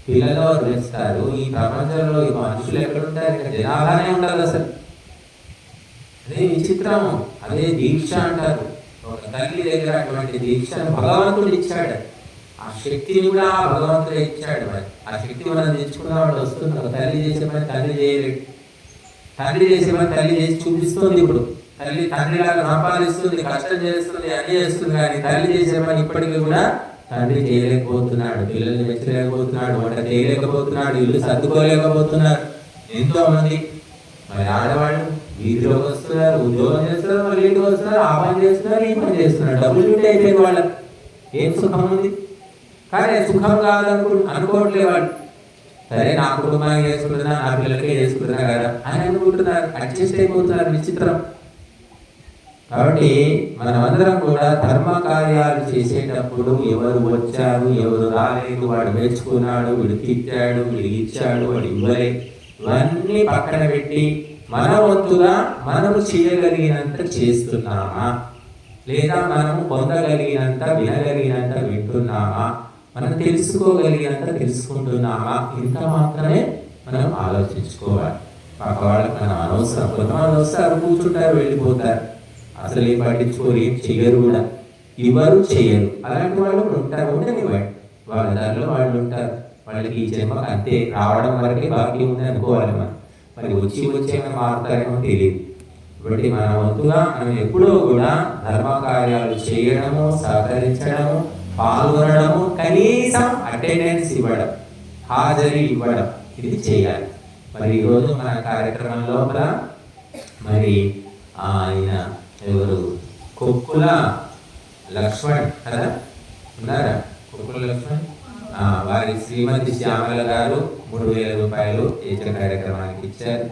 పిల్లలు వదిలేస్తారు. ఈ ప్రపంచంలో ఈ మనుషులు ఎక్కడుంటారు? ఇక్కడ జనాభానే ఉండదు అసలు. అదే విచిత్రము, అదే దీక్ష అంటారు. ఒక తల్లి దగ్గర అటువంటి దీక్షను భగవంతుడు ఇచ్చాడు. ఆ శక్తిని కూడా భగవంతుడు ఇచ్చాడు. మరి ఆ శక్తి మనం తెచ్చుకున్న వాడు వస్తుంది. ఒక తల్లి చేసే పని తల్లి చేయలేడు. తండ్రి చేసే పని తల్లి చేసి చూపిస్తుంది. ఇప్పుడు తల్లి తండ్రిలాగా సంపాదిస్తుంది, కష్టం చేస్తుంది, అన్ని చేస్తుంది. కానీ తల్లి చేసే పని ఇప్పటికీ కూడా తండ్రి చేయలేకపోతున్నాడు. పిల్లల్ని మెచ్చలేకపోతున్నాడు, వంట చేయలేకపోతున్నాడు, ఇల్లు సర్దుకోలేకపోతున్నారు ఎంతో మంది. మరి ఆడవాళ్ళు వీధిలోకి వస్తున్నారు, ఉద్యోగం చేస్తున్నారు, మళ్ళీ ఇంటికి వస్తున్నారు, ఆ పని చేస్తున్నారు, ఈ పని చేస్తున్నారు. డబ్బులు ఉంటే అయిపోయింది వాళ్ళకి. ఏం సుఖం ఉంది? కానీ సుఖం అనుకోవట్లేదు వాళ్ళు. సరే నా కుటుంబానికి చేసుకుంటున్నా, నా పిల్లలకే చేసుకుంటున్నా కదా అని అనుకుంటున్నారు. అడ్జస్ట్ అయిపోతున్నారు. విచిత్రం. కాబట్టి మనమందరం కూడా ధర్మ కార్యాలు చేసేటప్పుడు ఎవరు వచ్చారు, ఎవరు రాలేదు, వాడు మెచ్చుకున్నాడు, వీడు తిట్టాడు, వీడు ఇచ్చాడు, వాడు ఇవ్వలే, ఇవన్నీ పక్కన పెట్టి మన వంతుగా మనము చేయగలిగినంత చేస్తున్నామా, లేదా మనము పొందగలిగినంత వినగలిగినంత వింటున్నామా, మనం తెలుసుకోగలిగినంత తెలుసుకుంటున్నామా, ఇంత మాత్రమే మనం ఆలోచించుకోవాలి. పక్క వాళ్ళకి మనం అనవసరం. కొంతమంది వస్తారు, కూర్చుంటారు, వెళ్ళిపోతారు, అసలు ఏం పట్టించుకోరు, ఏం చెయ్యరు కూడా, ఇవ్వరు, చెయ్యరు. అలాంటి వాళ్ళు ఉంటారు. ఉండనివ్వండి, వాళ్ళ దారిలో వాళ్ళు ఉంటారు. వాళ్ళకి ఈ జన్మకు అంతే, రావడం వరకే బాకీ ఉంది అనుకోవాలి మనం. మరి వచ్చేమైనా మారుతారేమో తెలియదు. కాబట్టి మన వంతుగా మనం ఎప్పుడూ కూడా ధర్మ కార్యాలు చేయడము, సహకరించడము, పాల్గొనడము, కనీసం అటెండెన్స్ ఇవ్వడం, హాజరీ ఇవ్వడం, ఇది చేయాలి. మరి ఈరోజు మన కార్యక్రమం లోపల మరి ఆయన ఎవరు, కొక్కుల లక్ష్మణ్ కదా ఉన్నారా? కొక్కుల లక్ష్మణ్ వారి శ్రీమతి శ్యామల గారు 3,000 రూపాయలు ఏచ కార్యక్రమానికి ఇచ్చారు.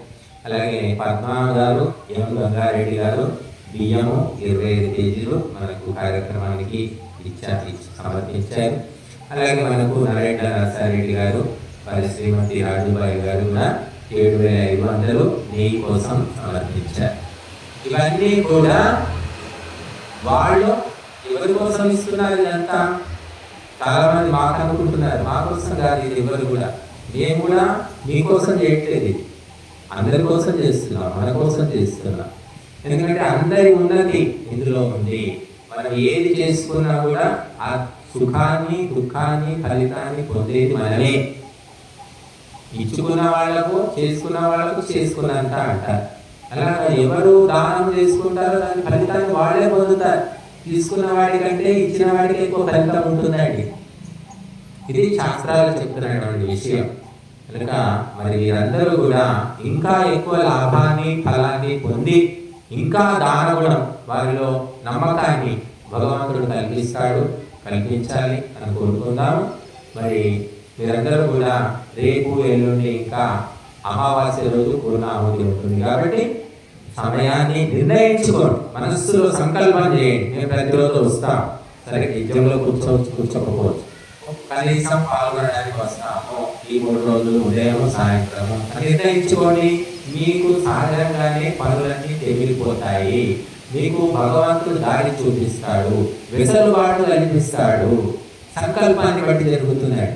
అలాగే పద్మా గారు, ఎం గంగారెడ్డి గారు బియ్యము 25 కేజీలు మనకు కార్యక్రమానికి సమర్పించారు. అలాగే మనకు నరేంద్ర నరసారెడ్డి గారు, వారి శ్రీమతి రాజుబాయి గారు కూడా 7,500 నెయ్యి కోసం సమర్పించారు. ఇవన్నీ కూడా వాళ్ళు ఎవరి కోసం ఇస్తున్నారు? ఇదంతా చాలా మంది మాకు అనుకుంటున్నారు, మా కోసం కాదు ఇది. ఎవరు కూడా, మేము కూడా మీకోసం చేయట్లేదు, ఇది అందరి కోసం చేస్తున్నాం, మన కోసం చేస్తున్నాం. ఎందుకంటే అందరి ఉన్నతి ఇందులో ఉంది. మనం ఏది చేసుకున్నా కూడా ఆ సుఖాన్ని, దుఃఖాన్ని, ఫలితాన్ని పొందేది మనమే. ఇచ్చుకున్న వాళ్లకు, చేసుకున్న వాళ్లకు చేసుకున్నంత అంటారు. అలా ఎవరు దానం చేసుకుంటారో దాని ఫలితాన్ని వాళ్ళే పొందుతారు. తీసుకున్న వాడి కంటే ఇచ్చిన వాడికి ఎక్కువ ఫలితం ఉంటుందండి. ఇది శాస్త్రాలు చెప్తున్నటువంటి విషయం. కనుక మరి వీరందరూ కూడా ఇంకా ఎక్కువ లాభాన్ని, ఫలాన్ని పొంది ఇంకా దానగుణం, వారిలో నమ్మకాన్ని భగవంతుడు కల్పించాలి అని కోరుకుందాము. మరి మీరందరూ కూడా రేపు, ఎల్లుండి, ఇంకా అమావాస్య రోజు పూర్ణాహుతి ఉంటుంది. కాబట్టి సమయాన్ని నిర్ణయించుకోండి, మనస్సులో సంకల్పం చేయండి. మేము ప్రతిరోజు వస్తాం, సరే యజ్ఞంలో కూర్చోకపోవచ్చు, కనీసం పాల్గొనడానికి వస్తాము ఈ 3 రోజులు, ఉదయం సాయంత్రము నిర్ణయించుకోండి. మీకు సహజంగానే పనులన్నీ తెగిలిపోతాయి. మీకు భగవంతుడు దారి చూపిస్తాడు, వెసులుబాటు కల్పిస్తాడు. సంకల్పాన్ని బట్టి జరుగుతున్నాడు.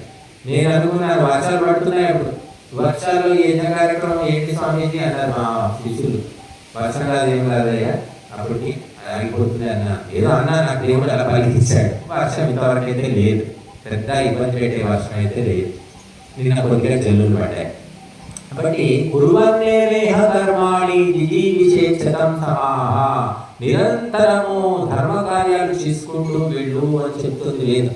నేను అనుకున్నాను వర్షాలు పడుతున్నాయి, అప్పుడు వర్షాలు యజ్ఞ కార్యక్రమం ఏంటి స్వామీజీ అన్నారు మా శిష్యులు. వర్షం కాదు, ఏం కాదయ్యా, అప్పటికి ఆగిపోతుంది అన్న. ఏదో అన్నా, నాకు దేవుడు అలా పలికించాడు. వర్షం ఇంతవరకు అయితే లేదు, పెద్ద ఇబ్బంది పెట్టే వర్షం అయితే లేదు. నిన్న కొద్దిగా చెల్లులు పడ్డాయి. కాబట్టి నిరంతరము ధర్మ కార్యాలు చేసుకుంటూ వెళ్ళు అని చెప్తుంది లేదు.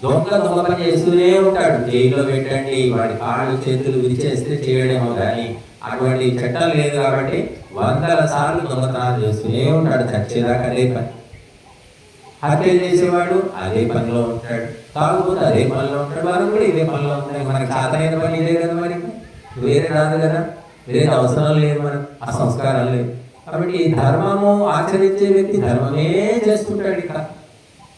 దొంగ పని చేస్తూనే ఉంటాడు. జైల్లో పెట్టండి, వాడి కాళ్ళు చేతులు విరిచేస్తే చేయడమో, కానీ అటువంటి చట్టం లేదు. కాబట్టి 100 సార్లు దొంగతనాలు చేస్తూనే ఉంటాడు, చచ్చేదాకా అదే పని. హత్య చేసేవాడు అదే పనిలో ఉంటాడు, తాగుబోతు అదే పనిలో ఉంటాడు, వారు కూడా ఇదే పనిలో ఉంటాయి. మనకి సాధనైన పని ఇదే కదా, మరి వేరే రాదు కదా, వేరే అవసరం లేదు, మనకు ఆ సంస్కారం లేదు. కాబట్టి ధర్మము ఆచరించే వ్యక్తి ధర్మమే చేసుకుంటాడు. ఇక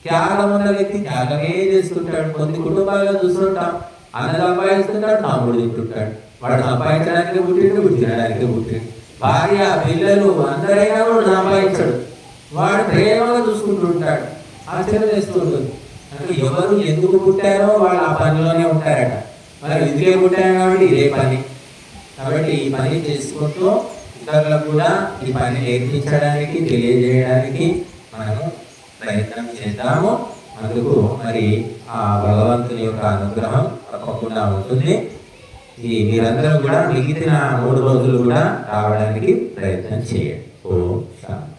త్యాగం ఉన్న వ్యక్తి త్యాగమే చేసుకుంటాడు. కొన్ని కుటుంబాల్లో చూస్తుంటాం, అన్న సంపాదిస్తుంటాడు, తమ్ముడు తింటుంటాడు. వాడు సంపాదించడానికి పుట్టిండు, తినడానికి పుట్టిండు. భార్య, పిల్లలు అందరైనా కూడా సంపాదించాడు, వాడు ప్రేమగా చూసుకుంటుంటాడు, ఆశ్చర్యం చేస్తూ ఉంటుంది. అంటే ఎవరు ఎందుకు పుట్టారో వాళ్ళు ఆ పనిలోనే ఉంటారట. మరి ఇదే పుట్టారు కాబట్టి ఇదే పని. కాబట్టి ఈ పని చేసుకుంటూ ఇతరులకు కూడా ఈ పని నేర్పించడానికి, తెలియజేయడానికి మనము ప్రయత్నం చేద్దాము. అందుకు మరి ఆ భగవంతుని యొక్క అనుగ్రహం తప్పకుండా ఉంటుంది. ఈ మీరందరూ కూడా మిగిలిన 3 రోజులు కూడా రావడానికి ప్రయత్నం చేయండి. ఓం శాంతి.